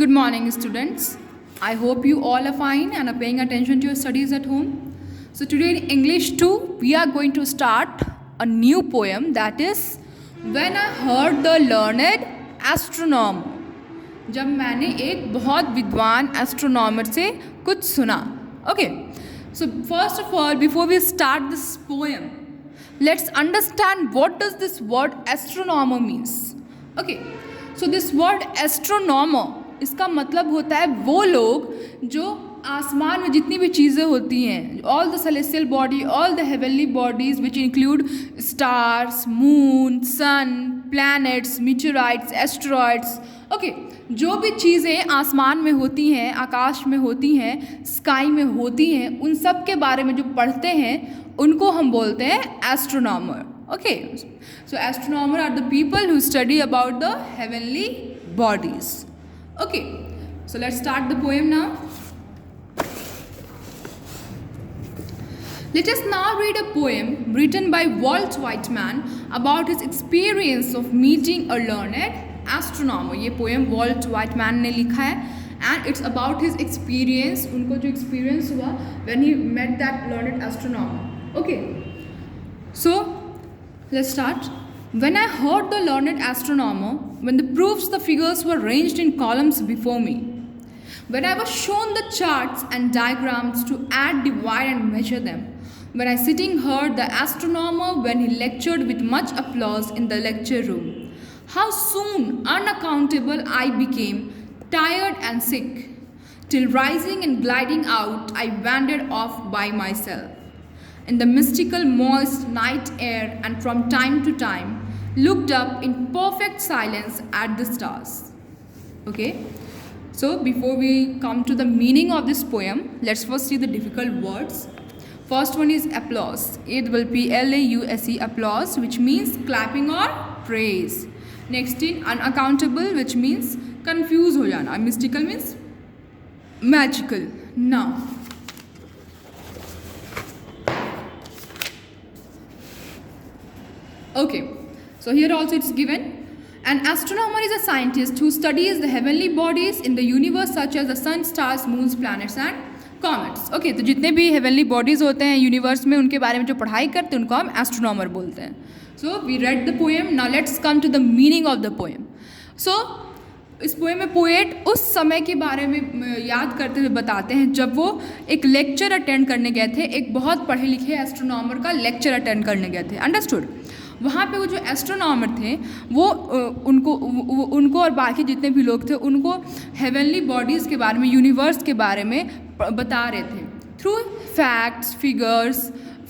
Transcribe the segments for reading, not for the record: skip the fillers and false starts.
Good morning, students. I hope you all are fine and are paying attention to your studies at home. So, today in English 2, we are going to start a new poem, that is When I Heard the Learned Astronomer. जब मैंने एक बहुत विद्वान astronomer से कुछ सुना. Okay, so first of all, before we start this poem, let's understand what does this word astronomer means. Okay, so this word astronomer, इसका मतलब होता है वो लोग जो आसमान में जितनी भी चीज़ें होती हैं, all the celestial body, all the heavenly bodies which include stars, moon, sun, planets, meteorites, asteroids. Okay, जो भी चीज़ें आसमान में होती हैं, आकाश में होती हैं, स्काई में होती हैं, उन सब के बारे में जो पढ़ते हैं उनको हम बोलते हैं astronomer. Okay, so astronomer are the people who study about the heavenly bodies. Okay, so let's start the poem now. Let us now read a poem written by Walt Whitman about his experience of meeting a learned astronomer. ये poem Walt Whitman ने लिखा है and it's about his experience, उनको जो experience हुआ when he met that learned astronomer. Okay, so let's start. When I heard the learned astronomer, when the proofs, the figures were ranged in columns before me, when I was shown the charts and diagrams to add, divide and measure them, when I sitting heard the astronomer when he lectured with much applause in the lecture room, how soon unaccountable I became, tired and sick, till rising and gliding out I wandered off by myself in the mystical moist night air, and from time to time looked up in perfect silence at the stars. Okay, so before we come to the meaning of this poem, let's first see the difficult words. First one is applause. It will be L-A-U-S-E, applause, which means clapping or praise. Next is unaccountable, which means confused ho jana. Mystical means magical. Now okay, so here also it's given, an astronomer is a scientist who studies the heavenly bodies in the universe such as the sun, stars, moons, planets and comets. Okay, तो जितने भी heavenly bodies होते हैं universe में उनके बारे में जो पढ़ाई करते हैं उनको हम एस्ट्रोनॉमर बोलते हैं. So we read the poem, now let's come to the meaning of the poem. So इस पोएम में पोएट उस समय के बारे में याद करते हुए बताते हैं जब वो एक लेक्चर अटेंड करने गए थे, एक बहुत पढ़े लिखे एस्ट्रोनॉमर का लेक्चर अटेंड करने गए थे. अंडरस्टूड? वहाँ पे वो जो एस्ट्रोनॉमर थे वो उनको और बाकी जितने भी लोग थे उनको हेवनली बॉडीज़ के बारे में, यूनिवर्स के बारे में बता रहे थे थ्रू फैक्ट्स,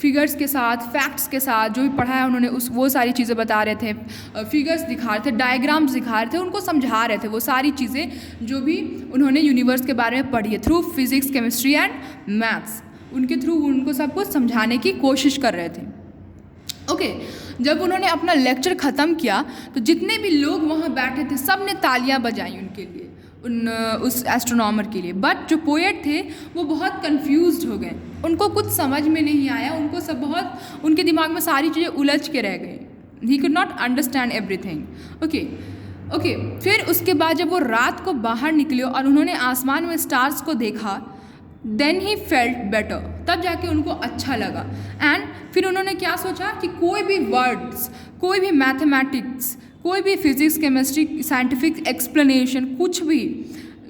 फिगर्स के साथ, फैक्ट्स के साथ जो भी पढ़ा है उन्होंने वो सारी चीज़ें बता रहे थे, फिगर्स दिखा रहे थे, डायग्राम्स दिखा रहे थे, उनको समझा रहे थे वो सारी चीज़ें जो भी उन्होंने यूनिवर्स के बारे में पढ़ी है through physics, chemistry and maths. उनके थ्रू उनको सब कुछ समझाने की कोशिश कर रहे थे. ओके, जब उन्होंने अपना लेक्चर ख़त्म किया तो जितने भी लोग वहाँ बैठे थे सब ने तालियां बजाई उनके लिए, उस एस्ट्रोनॉमर के लिए. बट जो पोएट थे वो बहुत कंफ्यूज्ड हो गए, उनको कुछ समझ में नहीं आया, उनको सब बहुत, उनके दिमाग में सारी चीज़ें उलझ के रह गई. He could not understand everything. Okay, फिर उसके बाद जब वो रात को बाहर निकले और उन्होंने आसमान में स्टार्स को देखा, देन ही फेल्ट बेटर, तब जाके उनको अच्छा लगा. एंड फिर उन्होंने क्या सोचा कि कोई भी वर्ड्स, कोई भी मैथमेटिक्स, कोई भी फिज़िक्स, केमिस्ट्री, साइंटिफिक एक्सप्लेनेशन, कुछ भी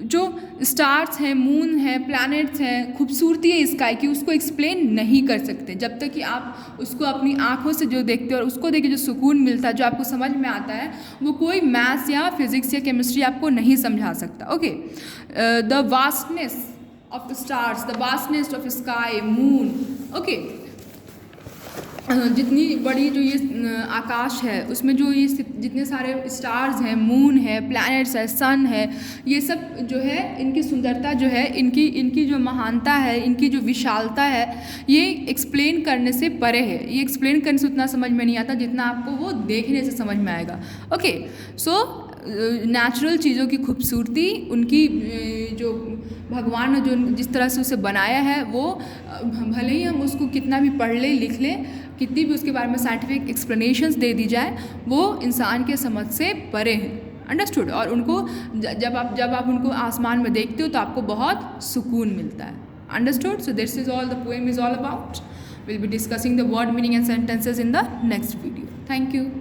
जो स्टार्स हैं, मून है, प्लैनेट्स हैं, खूबसूरती है स्काई की, उसको एक्सप्लेन नहीं कर सकते जब तक कि आप उसको अपनी आँखों से जो देखते हो और उसको देख के जो सुकून मिलता है, जो आपको समझ में आता है, वो कोई मैथ्स या फिज़िक्स या केमिस्ट्री आपको नहीं समझा सकता. Okay, the vastness of the stars, the vastness of sky, moon. Okay, जितनी बड़ी जो ये आकाश है उसमें जो ये जितने सारे स्टार्स हैं, मून है, प्लैनेट्स है, सन है, ये सब जो है इनकी सुंदरता जो है, इनकी जो महानता है, इनकी जो विशालता है, ये एक्सप्लेन करने से परे है. ये एक्सप्लेन करने से उतना समझ में नहीं आता जितना आपको वो देखने से समझ में आएगा. ओके, सो नेचुरल चीज़ों की खूबसूरती, उनकी जो भगवान ने जो जिस तरह से उसे बनाया है, वो भले ही हम उसको कितना भी पढ़ लें, लिख लें, कितनी भी उसके बारे में साइंटिफिक एक्सप्लेनेशंस दे दी जाए, वो इंसान के समझ से परे हैं. अंडरस्टूड। और उनको जब आप उनको आसमान में देखते हो तो आपको बहुत सुकून मिलता है। Understood. So this is all the poem is all about. We'll be discussing the word meaning and sentences in the next video. Thank you.